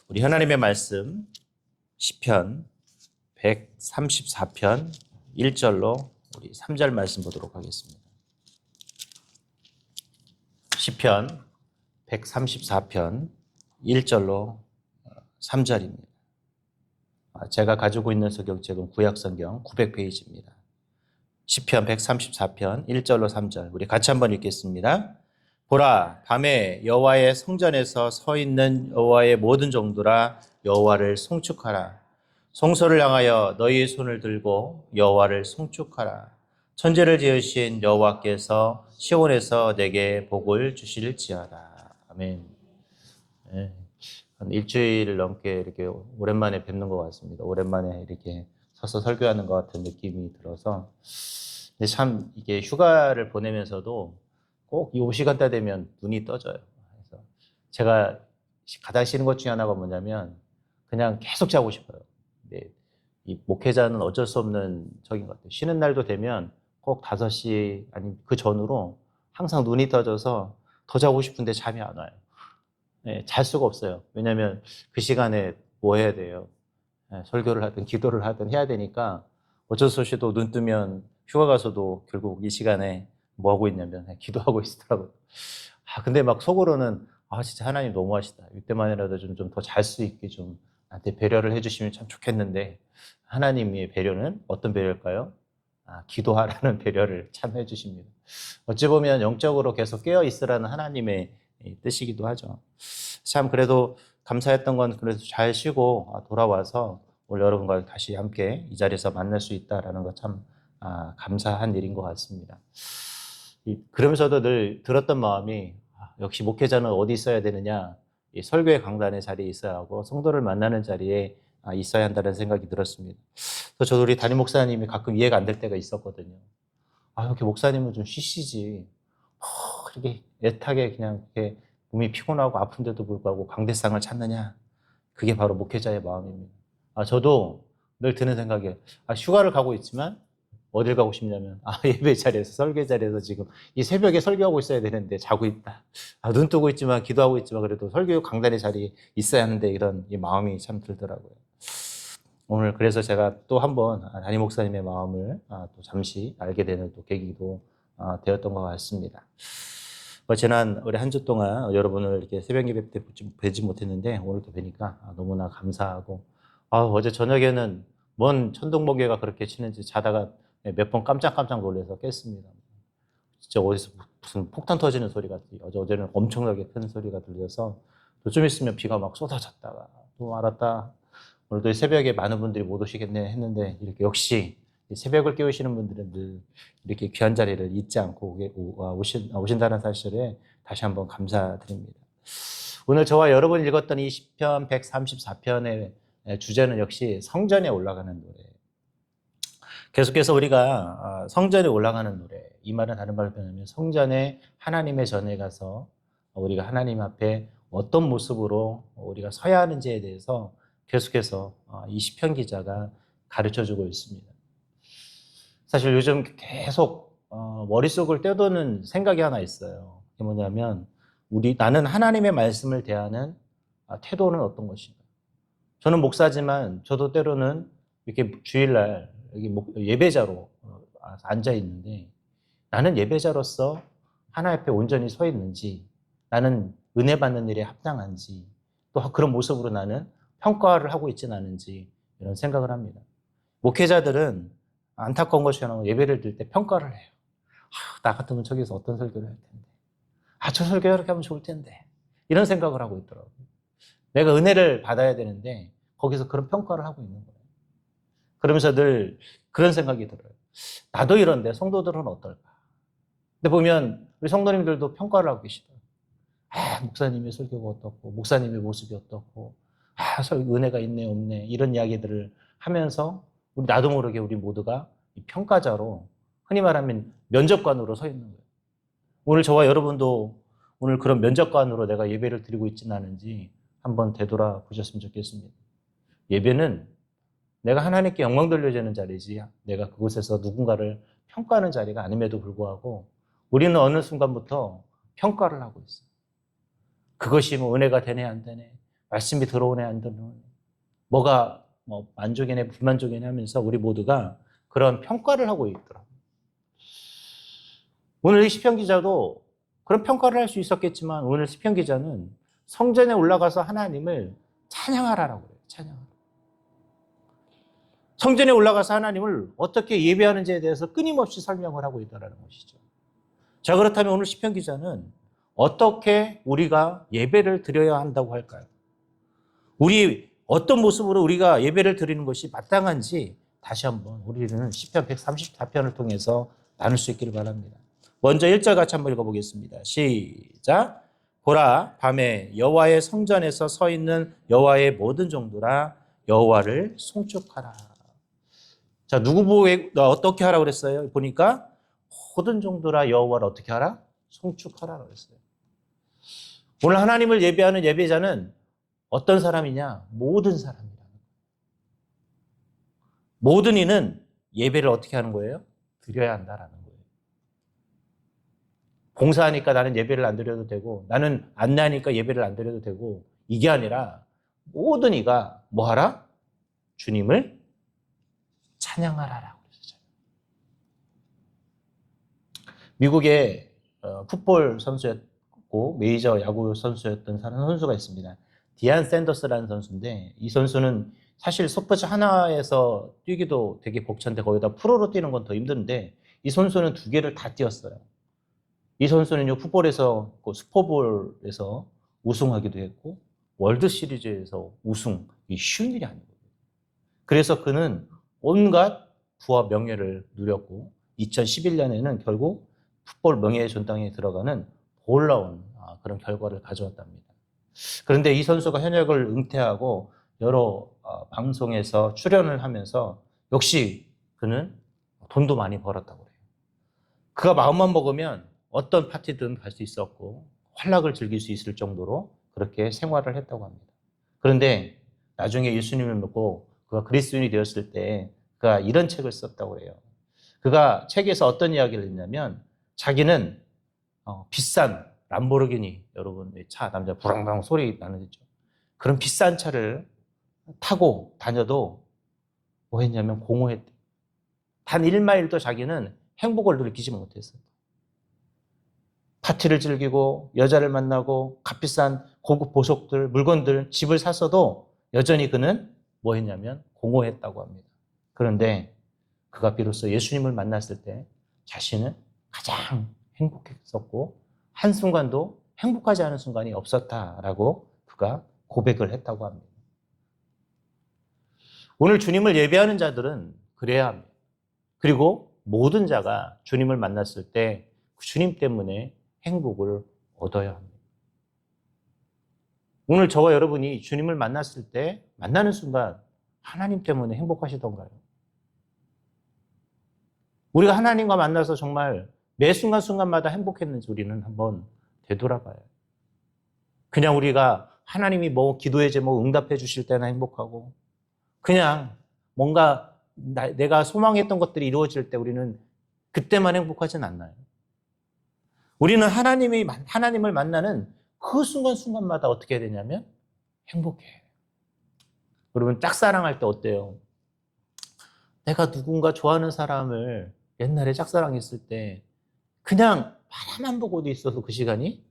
우리 하나님의 말씀 시편 134편 1절로 우리 3절 말씀 보도록 하겠습니다. 시편 134편 1절로 3절입니다. 제가 가지고 있는 성경책은 구약성경 900페이지입니다. 시편 134편 1절로 3절 우리 같이 한번 읽겠습니다. 보라, 밤에 여호와의 성전에서 서 있는 여호와의 모든 종들아 여호와를 송축하라. 성소를 향하여 너희 손을 들고 여호와를 송축하라. 천지를 지으신 여호와께서 시온에서 내게 복을 주실지어다. 아멘. 네. 한 일주일 넘게 이렇게 오랜만에 뵙는 것 같습니다. 오랜만에 이렇게 서서 설교하는 것 같은 느낌이 들어서. 근데 참 이게 휴가를 보내면서도 꼭 이 시간대 되면 눈이 떠져요. 그래서 제가 가장 싫은 것 중에 하나가 뭐냐면 그냥 계속 자고 싶어요. 근데 이 목회자는 어쩔 수 없는 적인 것 같아요. 쉬는 날도 되면 꼭 5시 아니 그 전으로 항상 눈이 떠져서 더 자고 싶은데 잠이 안 와요. 네, 잘 수가 없어요. 왜냐하면 그 시간에 뭐 해야 돼요? 네, 설교를 하든 기도를 하든 해야 되니까 어쩔 수 없이 또 눈 뜨면 휴가 가서도 결국 이 시간에 뭐 하고 있냐면 기도하고 있더라고요. 근데 막 속으로는 진짜 하나님 너무하시다. 이때만이라도 좀 더 잘 수 있게 좀 나한테 배려를 해주시면 참 좋겠는데 하나님의 배려는 어떤 배려일까요? 기도하라는 배려를 참 해주십니다. 어찌 보면 영적으로 계속 깨어 있으라는 하나님의 뜻이기도 하죠. 참 그래도 감사했던 건 그래도 잘 쉬고 돌아와서 오늘 여러분과 다시 함께 이 자리에서 만날 수 있다라는 거 참 감사한 일인 것 같습니다. 그러면서도 늘 들었던 마음이 역시 목회자는 어디 있어야 되느냐, 이 설교의 강단의 자리에 있어야 하고 성도를 만나는 자리에 있어야 한다는 생각이 들었습니다. 그래서 저도 우리 담임 목사님이 가끔 이해가 안 될 때가 있었거든요. 이렇게 목사님은 좀 쉬시지. 그렇게 애타게 그냥 이렇게 몸이 피곤하고 아픈데도 불구하고 강대상을 찾느냐. 그게 바로 목회자의 마음입니다. 저도 늘 드는 생각에 휴가를 가고 있지만 어딜 가고 싶냐면 예배 자리에서 설교 자리에서 지금 이 새벽에 설교하고 있어야 되는데 자고 있다. 눈 뜨고 있지만 기도하고 있지만 그래도 설교 강단의 자리에 있어야 하는데 이런 이 마음이 참 들더라고요. 오늘 그래서 제가 또 한번 담임 목사님의 마음을 또 잠시 알게 되는 또 계기도 되었던 것 같습니다. 지난 우리 한 주 동안 여러분을 이렇게 새벽 예배 때 뵈지 못했는데 오늘도 뵈니까 너무나 감사하고 어제 저녁에는 뭔 천둥번개가 그렇게 치는지 자다가 몇 번 깜짝깜짝 놀라서 깼습니다. 진짜 어디서 무슨 폭탄 터지는 소리가 어제는 엄청나게 큰 소리가 들려서 또 좀 있으면 비가 막 쏟아졌다가 또 알았다. 오늘도 새벽에 많은 분들이 못 오시겠네 했는데 이렇게 역시 새벽을 깨우시는 분들은 늘 이렇게 귀한 자리를 잊지 않고 오신다는 사실에 다시 한번 감사드립니다. 오늘 저와 여러분이 읽었던 이 시편 134편의 주제는 역시 성전에 올라가는 노래. 계속해서 우리가 성전에 올라가는 노래, 이 말은 다른 말로 표현하면 성전에 하나님의 전에 가서 우리가 하나님 앞에 어떤 모습으로 우리가 서야 하는지에 대해서 계속해서 이 시편 기자가 가르쳐주고 있습니다. 사실 요즘 계속 머릿속을 떼도는 생각이 하나 있어요. 그게 뭐냐면 나는 하나님의 말씀을 대하는 태도는 어떤 것인가. 저는 목사지만 저도 때로는 이렇게 주일날 여기 예배자로 앉아 있는데 나는 예배자로서 하나님 앞에 온전히 서 있는지, 나는 은혜 받는 일에 합당한지, 또 그런 모습으로 나는 평가를 하고 있지는 않은지 이런 생각을 합니다. 목회자들은 안타까운 것이 하나 예배를 드릴 때 평가를 해요. 나 같으면 저기서 어떤 설교를 할 텐데, 저 설교 이렇게 하면 좋을 텐데, 이런 생각을 하고 있더라고요. 내가 은혜를 받아야 되는데 거기서 그런 평가를 하고 있는 거예요. 그러면서 늘 그런 생각이 들어요. 나도 이런데 성도들은 어떨까? 근데 보면 우리 성도님들도 평가를 하고 계시더라고요. 목사님의 설교가 어떻고, 목사님의 모습이 어떻고, 은혜가 있네 없네 이런 이야기들을 하면서 나도 모르게 우리 모두가 평가자로, 흔히 말하면 면접관으로 서 있는 거예요. 오늘 저와 여러분도 오늘 그런 면접관으로 내가 예배를 드리고 있지는 않은지 한번 되돌아보셨으면 좋겠습니다. 예배는 내가 하나님께 영광 돌려주는 자리지 내가 그곳에서 누군가를 평가하는 자리가 아님에도 불구하고 우리는 어느 순간부터 평가를 하고 있어요. 그것이 뭐 은혜가 되네 안 되네, 말씀이 들어오네 안 들어오네. 뭐가 뭐 만족이네 불만족이네 하면서 우리 모두가 그런 평가를 하고 있더라고요. 오늘 이 시편 기자도 그런 평가를 할 수 있었겠지만 오늘 시편 기자는 성전에 올라가서 하나님을 찬양하라라고 그래요. 찬양하라. 성전에 올라가서 하나님을 어떻게 예배하는지에 대해서 끊임없이 설명을 하고 있다는 것이죠. 자, 그렇다면 오늘 시편 기자는 어떻게 우리가 예배를 드려야 한다고 할까요? 우리 어떤 모습으로 우리가 예배를 드리는 것이 마땅한지 다시 한번 우리는 시편 134편을 통해서 나눌 수 있기를 바랍니다. 먼저 1절 같이 한번 읽어보겠습니다. 시작. 보라, 밤에 여호와의 성전에서 서 있는 여호와의 모든 종들아 여호와를 송축하라. 자, 누구 보고 어떻게 하라고 그랬어요? 보니까 모든 종들아 여호와를 어떻게 하라? 송축하라고 그랬어요. 오늘 하나님을 예배하는 예배자는 어떤 사람이냐? 모든 사람이라는 거예요. 모든 이는 예배를 어떻게 하는 거예요? 드려야 한다라는 거예요. 봉사하니까 나는 예배를 안 드려도 되고 나는 안내하니까 예배를 안 드려도 되고 이게 아니라 모든 이가 뭐 하라? 주님을 찬양하라라고 그랬어요. 미국의 풋볼 선수였고 메이저 야구 선수였던 선수가 있습니다. 디안 샌더스라는 선수인데 이 선수는 사실 스포츠 하나에서 뛰기도 되게 벅찬데 거기다 프로로 뛰는 건 더 힘든데 이 선수는 두 개를 다 뛰었어요. 이 선수는요 풋볼에서 슈퍼볼에서 우승하기도 했고 월드 시리즈에서 우승 이 쉬운 일이 아니거든요. 그래서 그는 온갖 부와 명예를 누렸고 2011년에는 결국 풋볼 명예의 전당에 들어가는 놀라운 그런 결과를 가져왔답니다. 그런데 이 선수가 현역을 은퇴하고 여러 방송에서 출연을 하면서 역시 그는 돈도 많이 벌었다고 해요. 그가 마음만 먹으면 어떤 파티든 갈 수 있었고 환락을 즐길 수 있을 정도로 그렇게 생활을 했다고 합니다. 그런데 나중에 예수님을 믿고 그가 그리스도인이 되었을 때 그가 이런 책을 썼다고 해요. 그가 책에서 어떤 이야기를 했냐면 자기는 비싼 람보르기니 여러분 차 남자 부랑부랑 소리 나는 거죠. 그런 비싼 차를 타고 다녀도 뭐 했냐면 공허했대. 단 1마일도 자기는 행복을 느끼지 못했어요. 파티를 즐기고 여자를 만나고 값비싼 고급 보석들, 물건들, 집을 샀어도 여전히 그는 뭐 했냐면 공허했다고 합니다. 그런데 그가 비로소 예수님을 만났을 때 자신은 가장 행복했었고 한순간도 행복하지 않은 순간이 없었다라고 그가 고백을 했다고 합니다. 오늘 주님을 예배하는 자들은 그래야 합니다. 그리고 모든 자가 주님을 만났을 때 주님 때문에 행복을 얻어야 합니다. 오늘 저와 여러분이 주님을 만났을 때 만나는 순간 하나님 때문에 행복하시던가요? 우리가 하나님과 만나서 정말 매 순간순간마다 행복했는지 우리는 한번 되돌아봐요. 그냥 우리가 하나님이 뭐 기도의 제목 응답해 주실 때나 행복하고 그냥 뭔가 내가 소망했던 것들이 이루어질 때 우리는 그때만 행복하진 않나요? 우리는 하나님을 만나는 그 순간순간마다 어떻게 되냐면 행복해. 여러분 짝사랑할 때 어때요? 내가 누군가 좋아하는 사람을 옛날에 짝사랑했을 때 그냥 바라만 보고도 있어서 그 시간이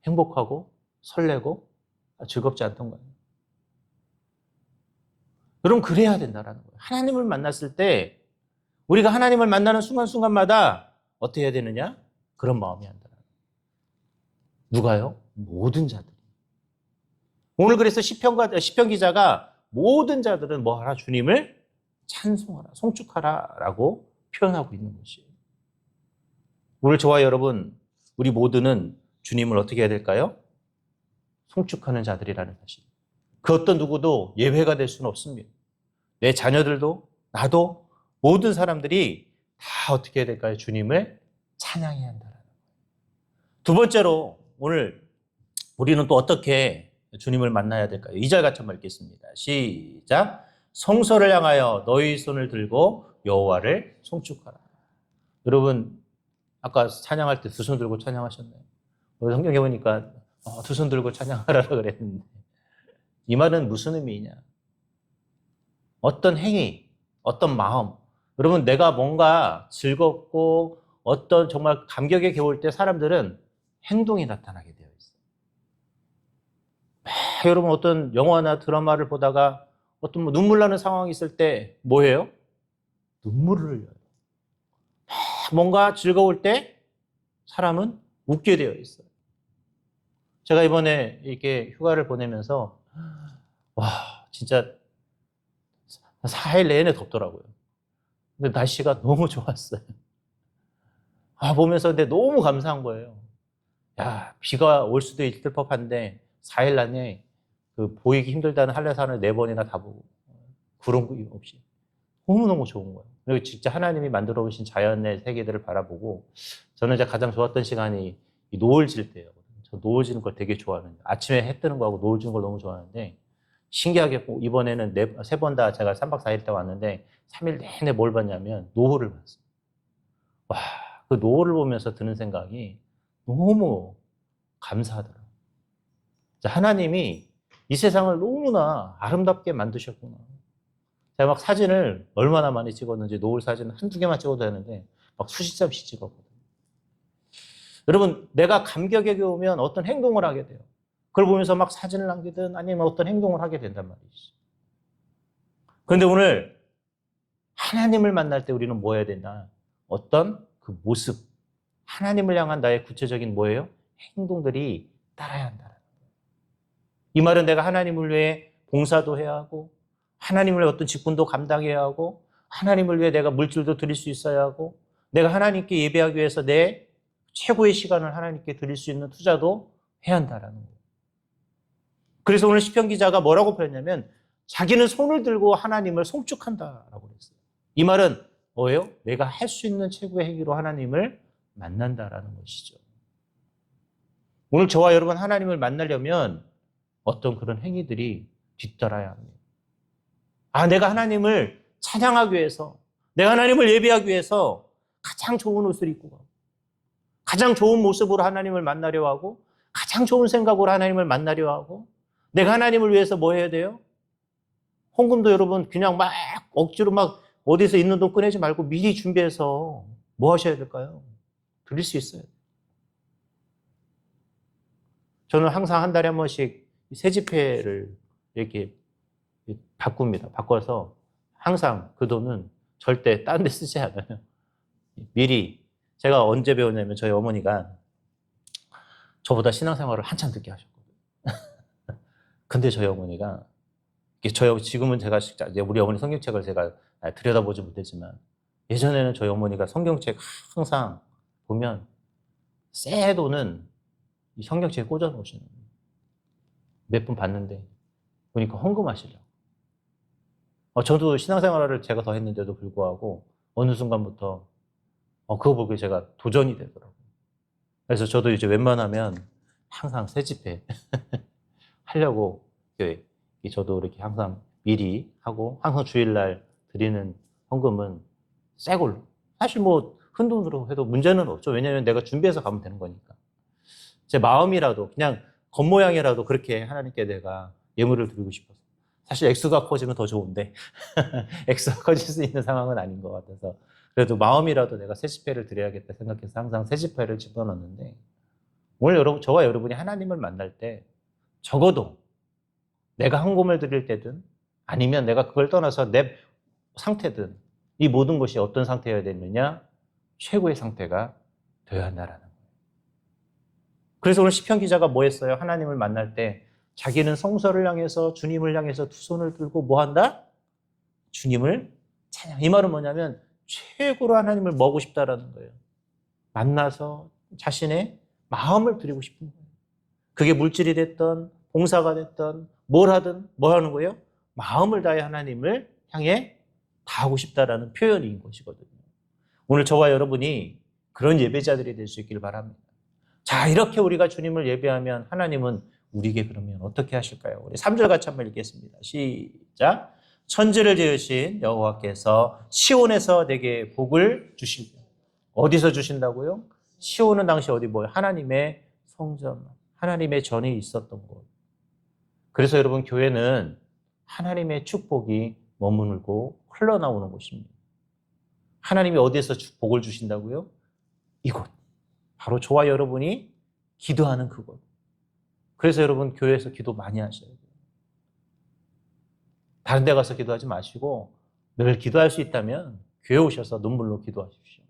행복하고 설레고 즐겁지 않던 거예요. 여러분 그래야 된다는 거예요. 하나님을 만났을 때 우리가 하나님을 만나는 순간순간마다 어떻게 해야 되느냐? 그런 마음이 한다. 누가요? 모든 자들이. 오늘 그래서 시편 기자가 모든 자들은 뭐 하라? 주님을 찬송하라, 송축하라라고 표현하고 있는 것이에요. 오늘 저와 여러분, 우리 모두는 주님을 어떻게 해야 될까요? 송축하는 자들이라는 사실. 그 어떤 누구도 예외가 될 수는 없습니다. 내 자녀들도 나도 모든 사람들이 다 어떻게 해야 될까요? 주님을 찬양해야 한다는 거예요. 두 번째로 오늘 우리는 또 어떻게 주님을 만나야 될까요? 2절 같이 한번 읽겠습니다. 시작. 성소를 향하여 너희 손을 들고 여호와를 송축하라. 여러분 아까 찬양할 때 두 손 들고 찬양하셨나요? 성경에 보니까 두 손 들고 찬양하라고 그랬는데 이 말은 무슨 의미냐? 어떤 행위, 어떤 마음. 여러분, 내가 뭔가 즐겁고 어떤 정말 감격에 겨울 때 사람들은 행동이 나타나게 돼요. 여러분 어떤 영화나 드라마를 보다가 어떤 뭐 눈물 나는 상황이 있을 때 뭐예요? 눈물을 흘려요. 뭔가 즐거울 때 사람은 웃게 되어 있어요. 제가 이번에 이렇게 휴가를 보내면서 와 진짜 4일 내내 덥더라고요. 근데 날씨가 너무 좋았어요. 보면서 근데 너무 감사한 거예요. 야 비가 올 수도 있을 법한데 4일 안에 그 보이기 힘들다는 한라산을 4번이나 다 보고 구름 없이 너무너무 좋은 거예요. 그리고 진짜 하나님이 만들어 오신 자연의 세계들을 바라보고 저는 이제 가장 좋았던 시간이 이 노을 질 때예요. 저 노을 지는 걸 되게 좋아하는데 아침에 해 뜨는 거하고 노을 지는 걸 너무 좋아하는데 신기하게 이번에는 3번 다 제가 3박 4일 때 왔는데 3일 내내 뭘 봤냐면 노을을 봤어요. 와, 그 노을을 보면서 드는 생각이 너무 감사하더라고요. 하나님이 이 세상을 너무나 아름답게 만드셨구나. 제가 막 사진을 얼마나 많이 찍었는지 노을 사진 한두 개만 찍어도 되는데 막 수십 장씩 찍었거든요. 여러분 내가 감격에 겨우면 어떤 행동을 하게 돼요. 그걸 보면서 막 사진을 남기든 아니면 어떤 행동을 하게 된단 말이죠. 그런데 오늘 하나님을 만날 때 우리는 뭐 해야 되나? 어떤 그 모습, 하나님을 향한 나의 구체적인 뭐예요? 행동들이 따라야 한다. 이 말은 내가 하나님을 위해 봉사도 해야 하고 하나님을 위해 어떤 직분도 감당해야 하고 하나님을 위해 내가 물질도 드릴 수 있어야 하고 내가 하나님께 예배하기 위해서 내 최고의 시간을 하나님께 드릴 수 있는 투자도 해야 한다라는 거예요. 그래서 오늘 시편 기자가 뭐라고 표현했냐면 자기는 손을 들고 하나님을 송축한다라고 그랬어요. 이 말은 뭐예요? 내가 할 수 있는 최고의 행위로 하나님을 만난다라는 것이죠. 오늘 저와 여러분 하나님을 만나려면 어떤 그런 행위들이 뒤따라야 합니다. 내가 하나님을 찬양하기 위해서, 내가 하나님을 예배하기 위해서 가장 좋은 옷을 입고 가고, 가장 좋은 모습으로 하나님을 만나려 하고, 가장 좋은 생각으로 하나님을 만나려 하고, 내가 하나님을 위해서 뭐 해야 돼요? 헌금도 여러분 그냥 막 억지로 막 어디서 있는 돈 꺼내지 말고 미리 준비해서 뭐 하셔야 될까요? 드릴 수 있어요. 저는 항상 한 달에 한 번씩 세집회를 이렇게 바꿉니다. 바꿔서 항상 그 돈은 절대 다른 데 쓰지 않아요. 미리 제가 언제 배웠냐면 저희 어머니가 저보다 신앙생활을 한참 늦게 하셨거든요. 근데 저희 어머니가 지금은 제가 우리 어머니 성경책을 제가 들여다보지 못했지만 예전에는 저희 어머니가 성경책 항상 보면 새 돈은 이 성경책에 꽂아 놓으시는 거예요. 몇 분 봤는데 보니까 헌금하시려고. 저도 신앙생활을 제가 더 했는데도 불구하고 어느 순간부터 그거 보고 제가 도전이 되더라고요. 그래서 저도 이제 웬만하면 항상 새집회 하려고 저도 이렇게 항상 미리 하고 항상 주일날 드리는 헌금은 새 걸로. 사실 뭐 큰돈으로 해도 문제는 없죠. 왜냐하면 내가 준비해서 가면 되는 거니까. 제 마음이라도 그냥 겉모양이라도 그렇게 하나님께 내가 예물을 드리고 싶어서. 사실 액수가 커지면 더 좋은데 액수가 커질 수 있는 상황은 아닌 것 같아서 그래도 마음이라도 내가 새집회를 드려야겠다 생각해서 항상 새집회를 집어넣는데 오늘 저와 여러분이 하나님을 만날 때 적어도 내가 헌금을 드릴 때든 아니면 내가 그걸 떠나서 내 상태든 이 모든 것이 어떤 상태여야 되느냐? 최고의 상태가 되어야 한다라는 거예요. 그래서 오늘 시편 기자가 뭐 했어요? 하나님을 만날 때 자기는 성소를 향해서 주님을 향해서 두 손을 들고 뭐 한다? 주님을 찬양. 이 말은 뭐냐면 최고로 하나님을 먹고 싶다라는 거예요. 만나서 자신의 마음을 드리고 싶은 거예요. 그게 물질이 됐던 봉사가 됐던 뭘 하든 뭐 하는 거예요? 마음을 다해 하나님을 향해 다하고 싶다라는 표현인 것이거든요. 오늘 저와 여러분이 그런 예배자들이 될 수 있길 바랍니다. 자, 이렇게 우리가 주님을 예배하면 하나님은 우리에게 그러면 어떻게 하실까요? 우리 3절 같이 한번 읽겠습니다. 시작. 천지를 지으신 여호와께서 시온에서 내게 복을 주시고. 어디서 주신다고요? 시온은 당시 어디 뭐예요? 하나님의 성전, 하나님의 전이 있었던 곳. 그래서 여러분, 교회는 하나님의 축복이 머무르고 흘러나오는 곳입니다. 하나님이 어디에서 복을 주신다고요? 이곳. 바로 저와 여러분이 기도하는 그곳. 그래서 여러분, 교회에서 기도 많이 하셔야 돼요. 다른 데 가서 기도하지 마시고 늘 기도할 수 있다면 교회 오셔서 눈물로 기도하십시오.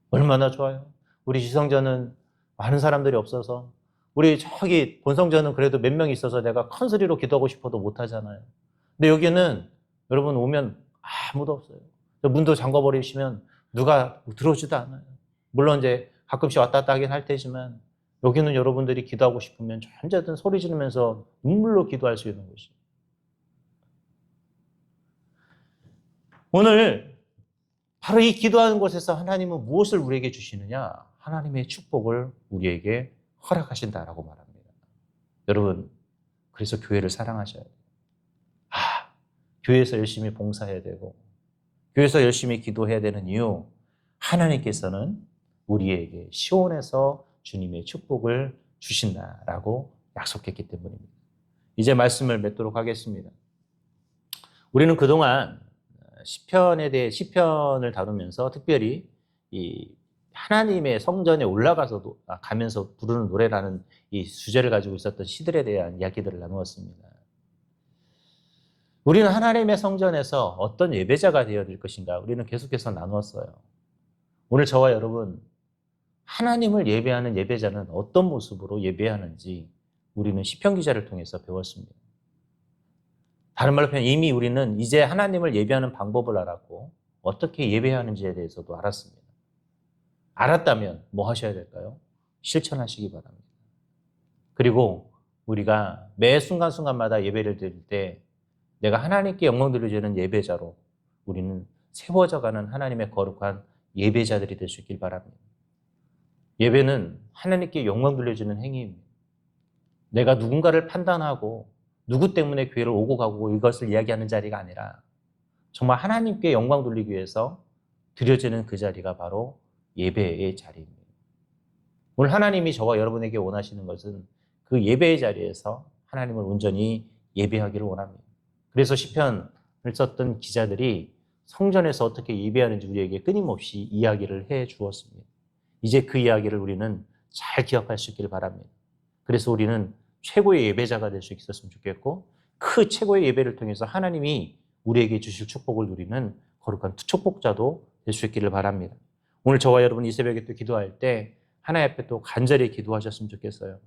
얼마나 좋아요. 우리 지성전은 많은 사람들이 없어서, 우리 저기 본성전은 그래도 몇 명 있어서 내가 큰 소리로 기도하고 싶어도 못하잖아요. 근데 여기는 여러분 오면 아무도 없어요. 문도 잠궈버리시면 누가 들어오지도 않아요. 물론 이제 가끔씩 왔다 갔다 하긴 할 테지만, 여기는 여러분들이 기도하고 싶으면 언제든 소리 지르면서 눈물로 기도할 수 있는 곳이에요. 오늘 바로 이 기도하는 곳에서 하나님은 무엇을 우리에게 주시느냐? 하나님의 축복을 우리에게 허락하신다라고 말합니다. 여러분, 그래서 교회를 사랑하셔야 돼요. 교회에서 열심히 봉사해야 되고, 교회에서 열심히 기도해야 되는 이유, 하나님께서는 우리에게 시온에서 주님의 축복을 주신다라고 약속했기 때문입니다. 이제 말씀을 맺도록 하겠습니다. 우리는 그동안 시편에 대해 시편을 다루면서 특별히 이 하나님의 성전에 올라가서 가면서 부르는 노래라는 이 주제를 가지고 있었던 시들에 대한 이야기들을 나누었습니다. 우리는 하나님의 성전에서 어떤 예배자가 되어야 될 것인가, 우리는 계속해서 나누었어요. 오늘 저와 여러분, 하나님을 예배하는 예배자는 어떤 모습으로 예배하는지 우리는 시편 기자를 통해서 배웠습니다. 다른 말로 표현, 이미 우리는 이제 하나님을 예배하는 방법을 알았고 어떻게 예배하는지에 대해서도 알았습니다. 알았다면 뭐 하셔야 될까요? 실천하시기 바랍니다. 그리고 우리가 매 순간순간마다 예배를 드릴 때 내가 하나님께 영광 돌려주는 예배자로 우리는 세워져가는 하나님의 거룩한 예배자들이 될 수 있길 바랍니다. 예배는 하나님께 영광 돌려주는 행위입니다. 내가 누군가를 판단하고 누구 때문에 교회를 오고 가고 이것을 이야기하는 자리가 아니라 정말 하나님께 영광 돌리기 위해서 드려지는 그 자리가 바로 예배의 자리입니다. 오늘 하나님이 저와 여러분에게 원하시는 것은 그 예배의 자리에서 하나님을 온전히 예배하기를 원합니다. 그래서 시편을 썼던 기자들이 성전에서 어떻게 예배하는지 우리에게 끊임없이 이야기를 해 주었습니다. 이제 그 이야기를 우리는 잘 기억할 수 있기를 바랍니다. 그래서 우리는 최고의 예배자가 될 수 있었으면 좋겠고, 그 최고의 예배를 통해서 하나님이 우리에게 주실 축복을 누리는 거룩한 축복자도 될 수 있기를 바랍니다. 오늘 저와 여러분 이 새벽에 또 기도할 때 하나님 앞에 또 간절히 기도하셨으면 좋겠어요.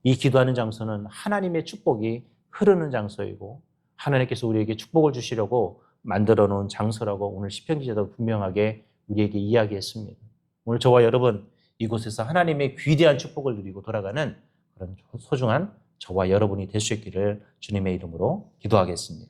이 기도하는 장소는 하나님의 축복이 흐르는 장소이고 하나님께서 우리에게 축복을 주시려고 만들어 놓은 장소라고 오늘 시편 기자도 분명하게 우리에게 이야기했습니다. 오늘 저와 여러분 이곳에서 하나님의 귀대한 축복을 누리고 돌아가는 그런 소중한 저와 여러분이 될 수 있기를 주님의 이름으로 기도하겠습니다.